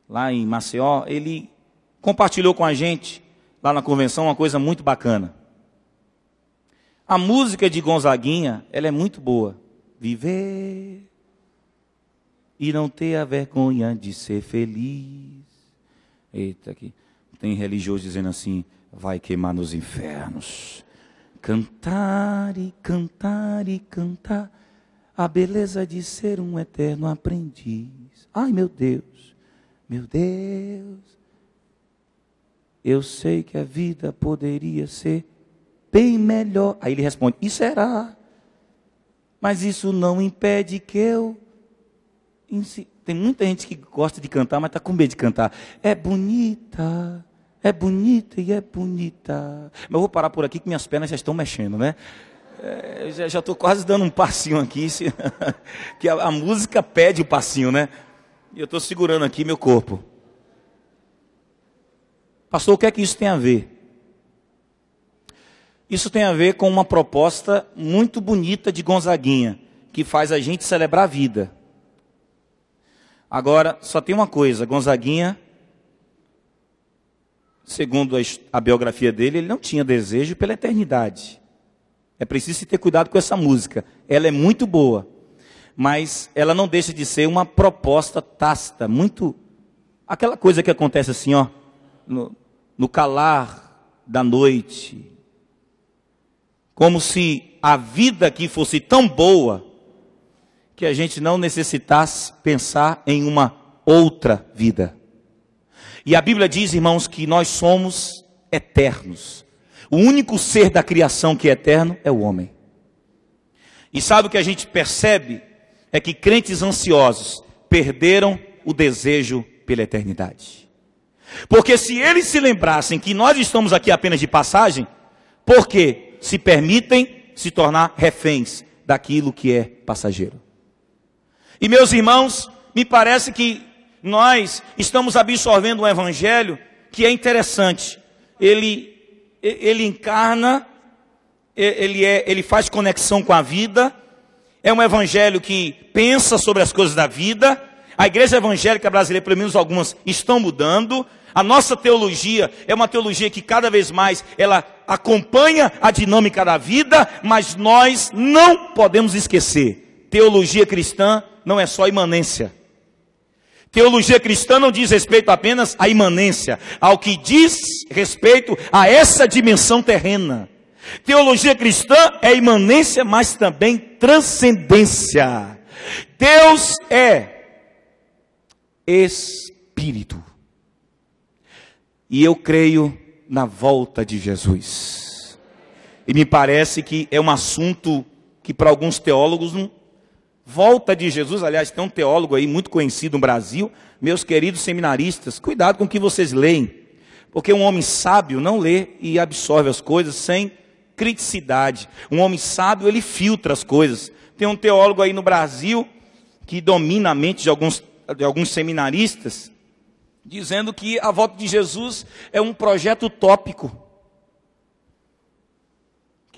A: lá em Maceió, ele compartilhou com a gente lá na convenção uma coisa muito bacana. A música de Gonzaguinha, ela é muito boa. Viver e não ter a vergonha de ser feliz. Eita, aqui tem religioso dizendo assim, vai queimar nos infernos. Cantar e cantar e cantar a beleza de ser um eterno aprendiz. Ai, meu Deus, meu Deus. Eu sei que a vida poderia ser bem melhor. Aí ele responde, e será? Mas isso não impede que eu... Tem muita gente que gosta de cantar, mas está com medo de cantar. É bonita e é bonita. Mas eu vou parar por aqui que minhas pernas já estão mexendo, né? Já estou quase dando um passinho aqui. Que a música pede o passinho, né? E eu estou segurando aqui meu corpo. Pastor, o que é que isso tem a ver? Isso tem a ver com uma proposta muito bonita de Gonzaguinha, que faz a gente celebrar a vida. Agora, só tem uma coisa, Gonzaguinha, segundo a biografia dele, ele não tinha desejo pela eternidade. É preciso ter cuidado com essa música. Ela é muito boa, mas ela não deixa de ser uma proposta tácita, muito... Aquela coisa que acontece assim, ó, no calar da noite... Como se a vida aqui fosse tão boa que a gente não necessitasse pensar em uma outra vida. E a Bíblia diz, irmãos, que nós somos eternos. O único ser da criação que é eterno é o homem. E sabe o que a gente percebe? É que crentes ansiosos perderam o desejo pela eternidade. Porque se eles se lembrassem que nós estamos aqui apenas de passagem, por quê? Se permitem se tornar reféns daquilo que é passageiro. E meus irmãos, me parece que nós estamos absorvendo um evangelho que é interessante. Ele encarna, ele faz conexão com a vida. É um evangelho que pensa sobre as coisas da vida. A igreja evangélica brasileira, pelo menos algumas, estão mudando. A nossa teologia é uma teologia que cada vez mais ela acompanha a dinâmica da vida, mas nós não podemos esquecer, teologia cristã não é só imanência. Teologia cristã não diz respeito apenas à imanência, ao que diz respeito a essa dimensão terrena. Teologia cristã é imanência, mas também transcendência. Deus é Espírito. E eu creio na volta de Jesus. E me parece que é um assunto que para alguns teólogos não... Volta de Jesus, aliás, tem um teólogo aí muito conhecido no Brasil, meus queridos seminaristas, cuidado com o que vocês leem. Porque um homem sábio não lê e absorve as coisas sem criticidade. Um homem sábio, ele filtra as coisas. Tem um teólogo aí no Brasil que domina a mente de alguns seminaristas, dizendo que a volta de Jesus é um projeto utópico.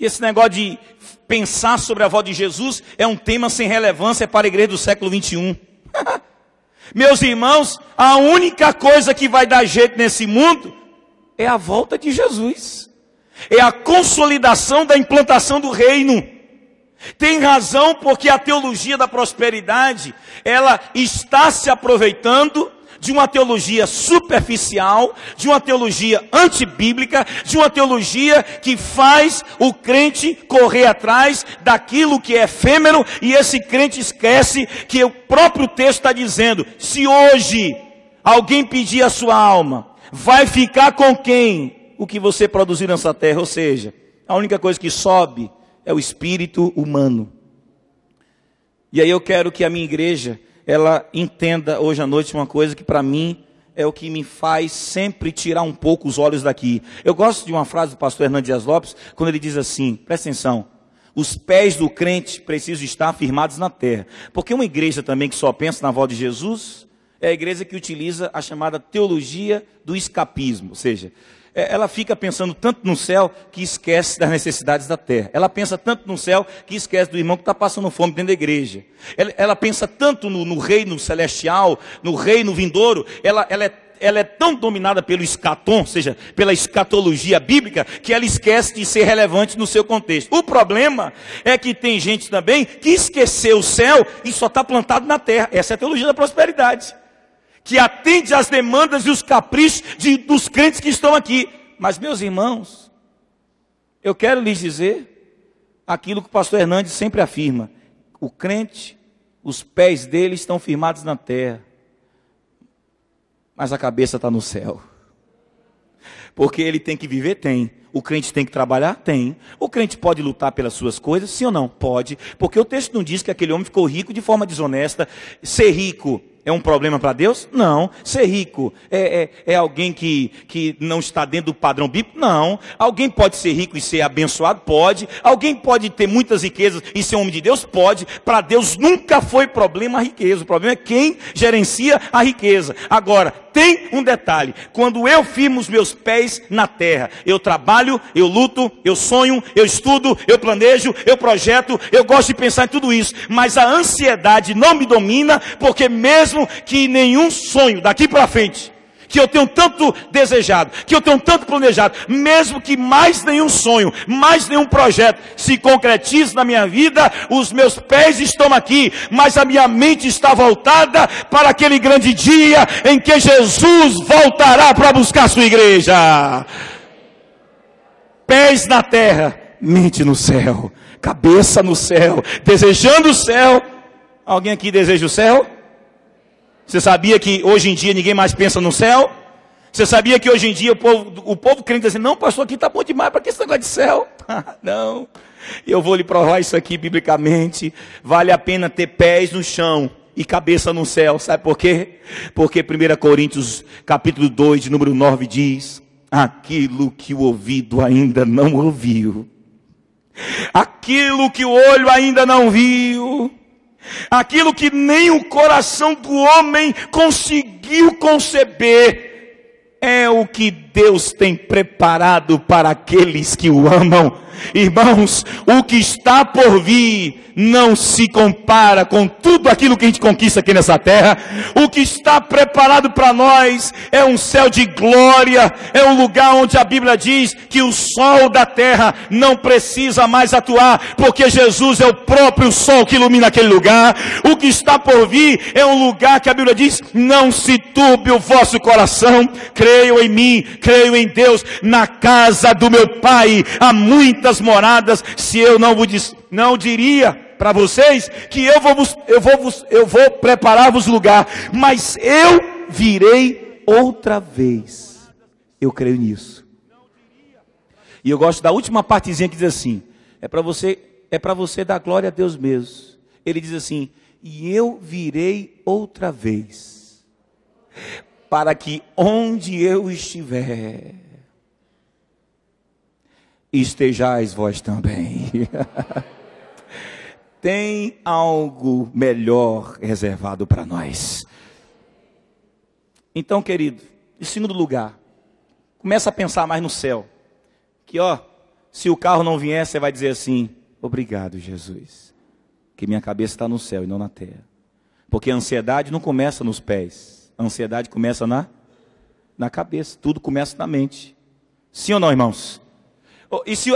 A: que esse negócio de pensar sobre a volta de Jesus é um tema sem relevância para a igreja do século 21. Meus irmãos, a única coisa que vai dar jeito nesse mundo é a volta de Jesus. É a consolidação da implantação do reino. Tem razão, porque a teologia da prosperidade, ela está se aproveitando de uma teologia superficial, de uma teologia antibíblica, de uma teologia que faz o crente correr atrás daquilo que é efêmero, e esse crente esquece que o próprio texto está dizendo: se hoje alguém pedir a sua alma, vai ficar com quem? O que você produzir nessa terra. Ou seja, a única coisa que sobe é o espírito humano. E aí eu quero que a minha igreja, ela entenda hoje à noite uma coisa que para mim é o que me faz sempre tirar um pouco os olhos daqui. Eu gosto de uma frase do pastor Hernando Dias Lopes, quando ele diz assim, presta atenção: os pés do crente precisam estar firmados na terra. Porque uma igreja também que só pensa na volta de Jesus, é a igreja que utiliza a chamada teologia do escapismo. Ou seja, ela fica pensando tanto no céu que esquece das necessidades da terra. Ela pensa tanto no céu que esquece do irmão que está passando fome dentro da igreja. Ela pensa tanto no reino celestial, no reino vindouro. Ela é tão dominada pelo escatom, ou seja, pela escatologia bíblica, que ela esquece de ser relevante no seu contexto. O problema é que tem gente também que esqueceu o céu e só está plantado na terra. Essa é a teologia da prosperidade, que atende às demandas e os caprichos dos crentes que estão aqui. Mas, meus irmãos, eu quero lhes dizer aquilo que o pastor Hernandes sempre afirma: o crente, os pés dele estão firmados na terra, mas a cabeça está no céu. Porque ele tem que viver? Tem. O crente tem que trabalhar? Tem. O crente pode lutar pelas suas coisas? Sim ou não? Pode. Porque o texto não diz que aquele homem ficou rico de forma desonesta. Ser rico é um problema para Deus? Não. Ser rico é alguém que não está dentro do padrão bíblico? Não. Alguém pode ser rico e ser abençoado? Pode. Alguém pode ter muitas riquezas e ser homem de Deus? Pode. Para Deus nunca foi problema a riqueza. O problema é quem gerencia a riqueza. Agora, tem um detalhe: quando eu firmo os meus pés na terra, eu trabalho, eu luto, eu sonho, eu estudo, eu planejo, eu projeto, eu gosto de pensar em tudo isso, mas a ansiedade não me domina, porque mesmo que nenhum sonho daqui para frente, que eu tenho tanto desejado, que eu tenho tanto planejado, mesmo que mais nenhum sonho, mais nenhum projeto se concretize na minha vida, os meus pés estão aqui, mas a minha mente está voltada para aquele grande dia em que Jesus voltará para buscar a sua igreja. Pés na terra, mente no céu, cabeça no céu, desejando o céu. Alguém aqui deseja o céu? Você sabia que hoje em dia ninguém mais pensa no céu? Você sabia que hoje em dia o povo crente diz assim: não, pastor, aqui está bom demais, para que esse negócio de céu? Não, eu vou lhe provar isso aqui biblicamente. Vale a pena ter pés no chão e cabeça no céu. Sabe por quê? Porque 1 Coríntios capítulo 2, de número 9 diz: aquilo que o ouvido ainda não ouviu, aquilo que o olho ainda não viu, aquilo que nem o coração do homem conseguiu conceber, é o que Deus tem preparado para aqueles que o amam. Irmãos, o que está por vir não se compara com tudo aquilo que a gente conquista aqui nessa terra. O que está preparado para nós é um céu de glória, é um lugar onde a Bíblia diz que o sol da terra não precisa mais atuar, porque Jesus é o próprio sol que ilumina aquele lugar. O que está por vir é um lugar que a Bíblia diz: não se turbe o vosso coração, creiam em mim, creio em Deus. Na casa do meu Pai há muitas moradas. Se eu não diria para vocês que eu vou preparar-vos lugar, mas eu virei outra vez. Eu creio nisso. E eu gosto da última partezinha que diz assim: é para você dar glória a Deus mesmo. Ele diz assim: e eu virei outra vez, para que onde eu estiver, estejais vós também. Tem algo melhor reservado para nós. Então, querido, em segundo lugar, começa a pensar mais no céu. Que Se o carro não vier, você vai dizer assim: obrigado, Jesus, que minha cabeça está no céu e não na terra. Porque a ansiedade não começa nos pés, a ansiedade começa na cabeça, tudo começa na mente. Sim ou não, irmãos?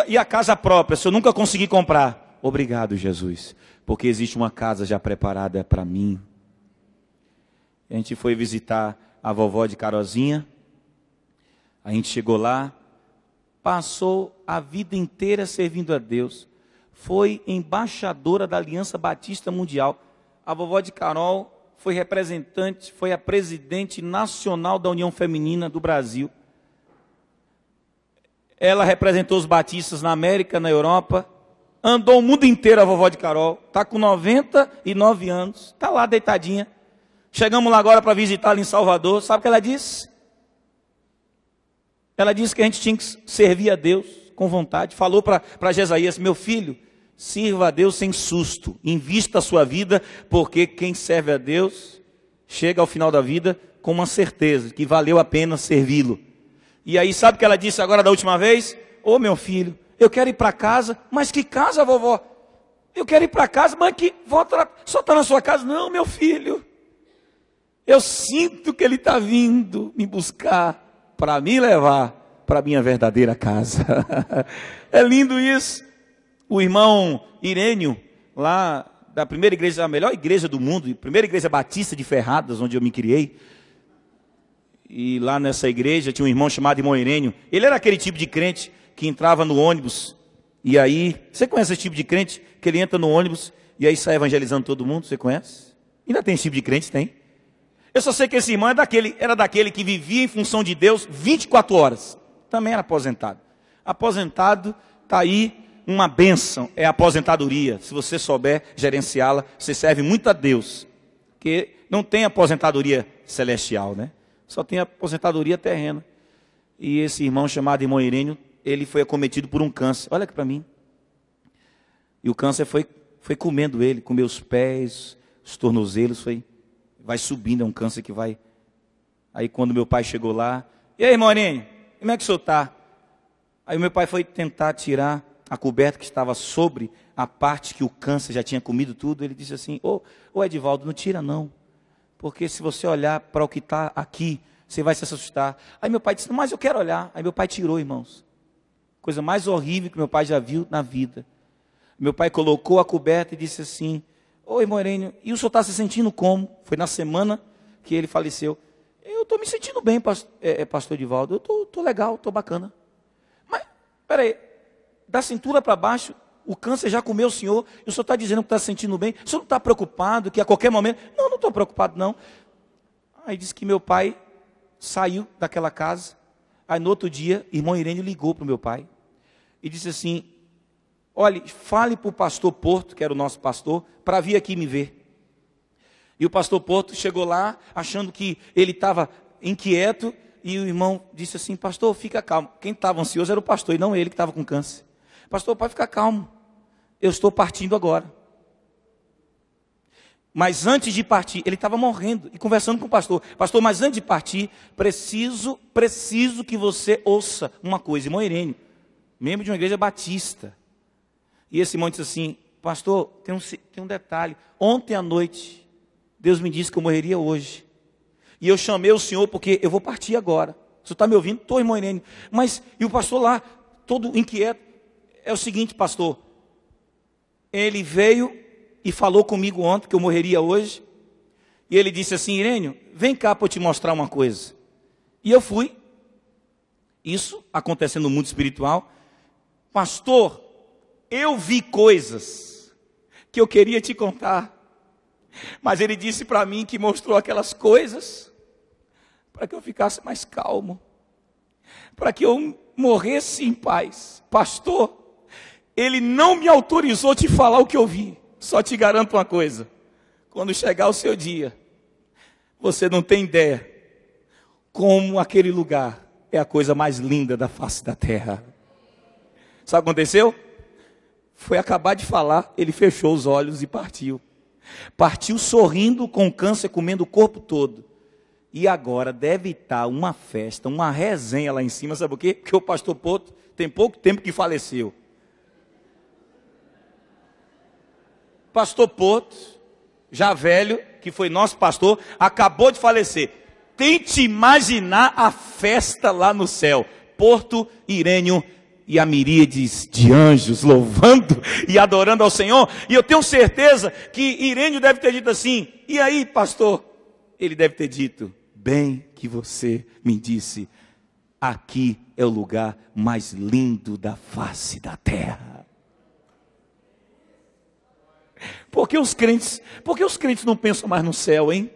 A: E a casa própria, se eu nunca conseguir comprar? Obrigado, Jesus, porque existe uma casa já preparada para mim. A gente foi visitar a vovó de Carozinha. A gente chegou lá, passou a vida inteira servindo a Deus. Foi embaixadora da Aliança Batista Mundial. A vovó de Carol foi representante, foi a presidente nacional da União Feminina do Brasil. Ela representou os batistas na América, na Europa. Andou o mundo inteiro a vovó de Carol. Está com 99 anos. Está lá deitadinha. Chegamos lá agora para visitá-la em Salvador. Sabe o que ela disse? Ela disse que a gente tinha que servir a Deus com vontade. Falou para Jesaías: meu filho, sirva a Deus sem susto. Invista a sua vida, porque quem serve a Deus chega ao final da vida com uma certeza que valeu a pena servi-lo. E aí, sabe o que ela disse agora da última vez? Ô meu filho, eu quero ir para casa. Mas que casa, vovó? Eu quero ir para casa, mas que volta só está na sua casa? Não, meu filho. Eu sinto que ele está vindo me buscar para me levar para a minha verdadeira casa. É lindo isso. O irmão Irênio, lá da primeira igreja, a melhor igreja do mundo, primeira igreja batista de Ferradas, onde eu me criei. E lá nessa igreja tinha um irmão chamado irmão Irênio. Ele era aquele tipo de crente que entrava no ônibus. E aí, você conhece esse tipo de crente? Que ele entra no ônibus e aí sai evangelizando todo mundo, você conhece? Ainda tem esse tipo de crente? Tem. Eu só sei que esse irmão era daquele que vivia em função de Deus 24 horas. Também era aposentado. Aposentado, está aí uma bênção, é a aposentadoria. Se você souber gerenciá-la, você serve muito a Deus. Porque não tem aposentadoria celestial, né? Só tem aposentadoria terrena. E esse irmão chamado irmão Irênio, ele foi acometido por um câncer. Olha aqui para mim. E o câncer foi comendo ele, comeu os pés, os tornozelos, vai subindo, é um câncer que vai. Aí quando meu pai chegou lá: e aí, irmão Irênio, como é que o senhor está? Aí o meu pai foi tentar tirar a coberta que estava sobre a parte que o câncer já tinha comido tudo. Ele disse assim: ô Edivaldo, não tira não. Porque se você olhar para o que está aqui, você vai se assustar. Aí meu pai disse: mas eu quero olhar. Aí meu pai tirou, irmãos. Coisa mais horrível que meu pai já viu na vida. Meu pai colocou a coberta e disse assim: ô irmão Irênio, e o senhor está se sentindo como? Foi na semana que ele faleceu. Eu estou me sentindo bem, pastor Edivaldo. Eu estou legal, estou bacana. Mas, peraí, da cintura para baixo, o câncer já comeu o senhor, e o senhor está dizendo que está se sentindo bem? O senhor não está preocupado que a qualquer momento... Não estou preocupado não. Aí disse que meu pai saiu daquela casa. Aí no outro dia, irmão Irênio ligou para o meu pai e disse assim: olhe, fale para o pastor Porto, que era o nosso pastor, para vir aqui me ver. E o pastor Porto chegou lá, achando que ele estava inquieto, e o irmão disse assim: pastor, fica calmo. Quem estava ansioso era o pastor, e não ele que estava com câncer. Pastor, pode ficar calmo, eu estou partindo agora. Mas antes de partir, ele estava morrendo, e conversando com o pastor: pastor, mas antes de partir, preciso que você ouça uma coisa. Irmão Irênio, membro de uma igreja batista. E esse irmão disse assim: pastor, tem um detalhe. Ontem à noite, Deus me disse que eu morreria hoje. E eu chamei o senhor porque eu vou partir agora. O senhor está me ouvindo? Estou, irmão Irênio. Mas, e o pastor lá, todo inquieto: é o seguinte, pastor, ele veio e falou comigo ontem que eu morreria hoje. E ele disse assim: Irênio, vem cá para eu te mostrar uma coisa. E eu fui. Isso acontecendo no mundo espiritual. Pastor, eu vi coisas que eu queria te contar. Mas ele disse para mim que mostrou aquelas coisas para que eu ficasse mais calmo, para que eu morresse em paz. Pastor, ele não me autorizou te falar o que eu vi. Só te garanto uma coisa: quando chegar o seu dia, você não tem ideia como aquele lugar é a coisa mais linda da face da terra. Sabe o que aconteceu? Foi acabar de falar, ele fechou os olhos e partiu. Partiu sorrindo, com câncer comendo o corpo todo. E agora deve estar uma festa, uma resenha lá em cima, sabe por quê? Porque o pastor Poto tem pouco tempo que faleceu. Pastor Poto, já velho, que foi nosso pastor, acabou de falecer. Tente imaginar a festa lá no céu. Porto, Irênio e a miríades de anjos louvando e adorando ao Senhor. E eu tenho certeza que Irênio deve ter dito assim: e aí, pastor? Ele deve ter dito: bem que você me disse, aqui é o lugar mais lindo da face da terra. Por que os crentes não pensam mais no céu, hein?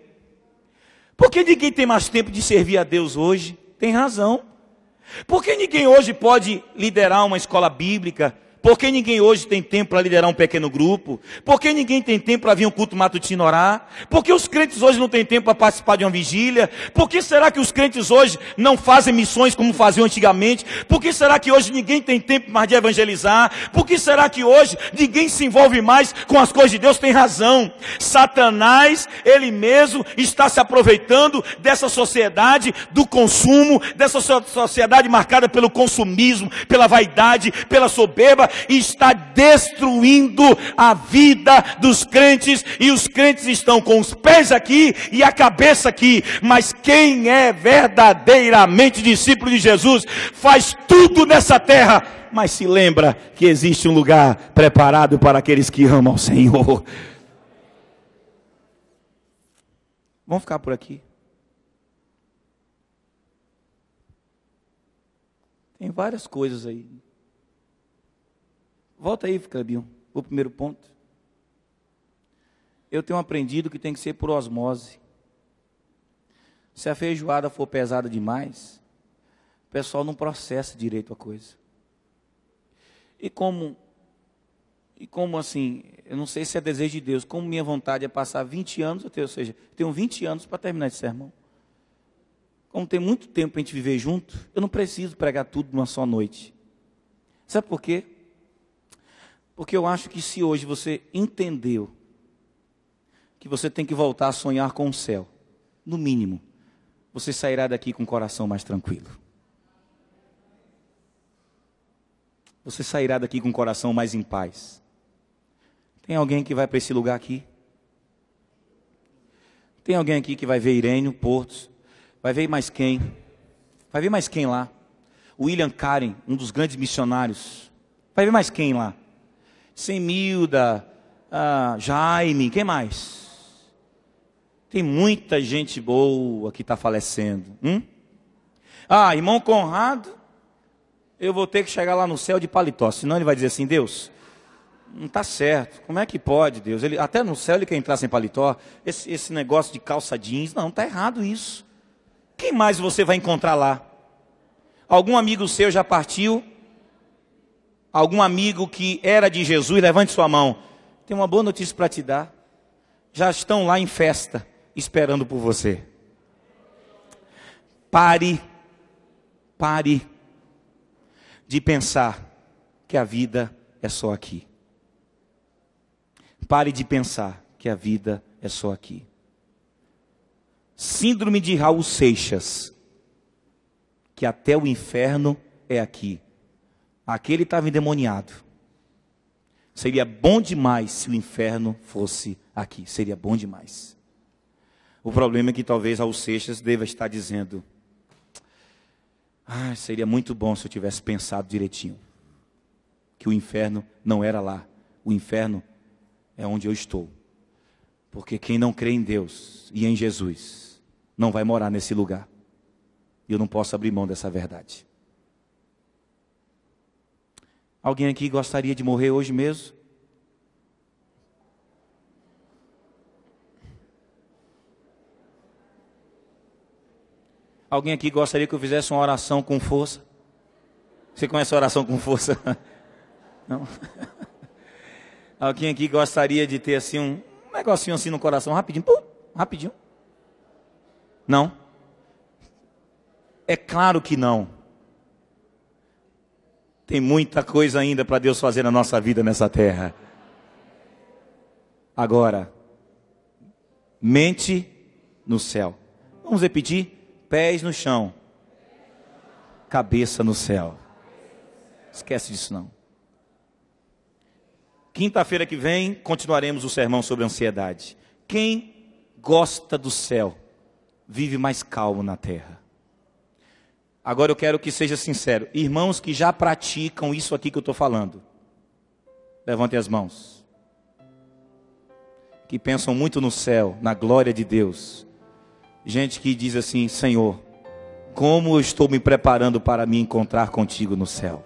A: Por que ninguém tem mais tempo de servir a Deus hoje? Tem razão. Por que ninguém hoje pode liderar uma escola bíblica? Por que ninguém hoje tem tempo para liderar um pequeno grupo? Por que ninguém tem tempo para vir um culto matutino orar? Por que os crentes hoje não têm tempo para participar de uma vigília? Por que será que os crentes hoje não fazem missões como faziam antigamente? Por que será que hoje ninguém tem tempo mais de evangelizar? Por que será que hoje ninguém se envolve mais com as coisas de Deus? Tem razão. Satanás, ele mesmo, está se aproveitando dessa sociedade do consumo, dessa sociedade marcada pelo consumismo, pela vaidade, pela soberba, e está destruindo a vida dos crentes, e os crentes estão com os pés aqui e a cabeça aqui. Mas quem é verdadeiramente discípulo de Jesus faz tudo nessa terra, mas se lembra que existe um lugar preparado para aqueles que amam ao Senhor. Vamos ficar por aqui. Tem várias coisas aí. Volta aí, Clebinho, o primeiro ponto. Eu tenho aprendido que tem que ser por osmose. Se a feijoada for pesada demais, o pessoal não processa direito a coisa. E como assim, eu não sei se é desejo de Deus, como minha vontade é passar 20 anos, ou seja, tenho 20 anos para terminar esse sermão. Como tem muito tempo para a gente viver junto, eu não preciso pregar tudo numa só noite. Sabe por quê? Porque eu acho que se hoje você entendeu que você tem que voltar a sonhar com o céu, no mínimo, você sairá daqui com o coração mais tranquilo. Você sairá daqui com o coração mais em paz. Tem alguém que vai para esse lugar aqui? Tem alguém aqui que vai ver Irênio, Portos? Vai ver mais quem? Vai ver mais quem lá? William Karen, um dos grandes missionários. Vai ver mais quem lá? Semilda, Jaime, quem mais? Tem muita gente boa que está falecendo. Irmão Conrado, eu vou ter que chegar lá no céu de paletó, senão ele vai dizer assim: Deus, não está certo, como é que pode, Deus? Até no céu ele quer entrar sem paletó, esse negócio de calça jeans, não, está errado isso. Quem mais você vai encontrar lá? Algum amigo seu já partiu? Algum amigo que era de Jesus, levante sua mão. Tem uma boa notícia para te dar. Já estão lá em festa, esperando por você. Pare de pensar que a vida é só aqui. Pare de pensar que a vida é só aqui. Síndrome de Raul Seixas, que até o inferno é aqui. Aquele estava endemoniado. Seria bom demais se o inferno fosse aqui. Seria bom demais. O problema é que talvez Raul Seixas deva estar dizendo: seria muito bom se eu tivesse pensado direitinho. Que o inferno não era lá. O inferno é onde eu estou. Porque quem não crê em Deus e em Jesus não vai morar nesse lugar. E eu não posso abrir mão dessa verdade. Alguém aqui gostaria de morrer hoje mesmo? Alguém aqui gostaria que eu fizesse uma oração com força? Você conhece a oração com força? Não? Alguém aqui gostaria de ter assim um negocinho assim no coração, rapidinho? Rapidinho? Não? É claro que não. Tem muita coisa ainda para Deus fazer na nossa vida nessa terra. Agora, mente no céu. Vamos repetir? Pés no chão, cabeça no céu. Esquece disso não. Quinta-feira que vem, continuaremos o sermão sobre ansiedade. Quem gosta do céu, vive mais calmo na terra. Agora eu quero que seja sincero. Irmãos que já praticam isso aqui que eu estou falando, levantem as mãos. Que pensam muito no céu, na glória de Deus. Gente que diz assim: Senhor, como eu estou me preparando para me encontrar contigo no céu.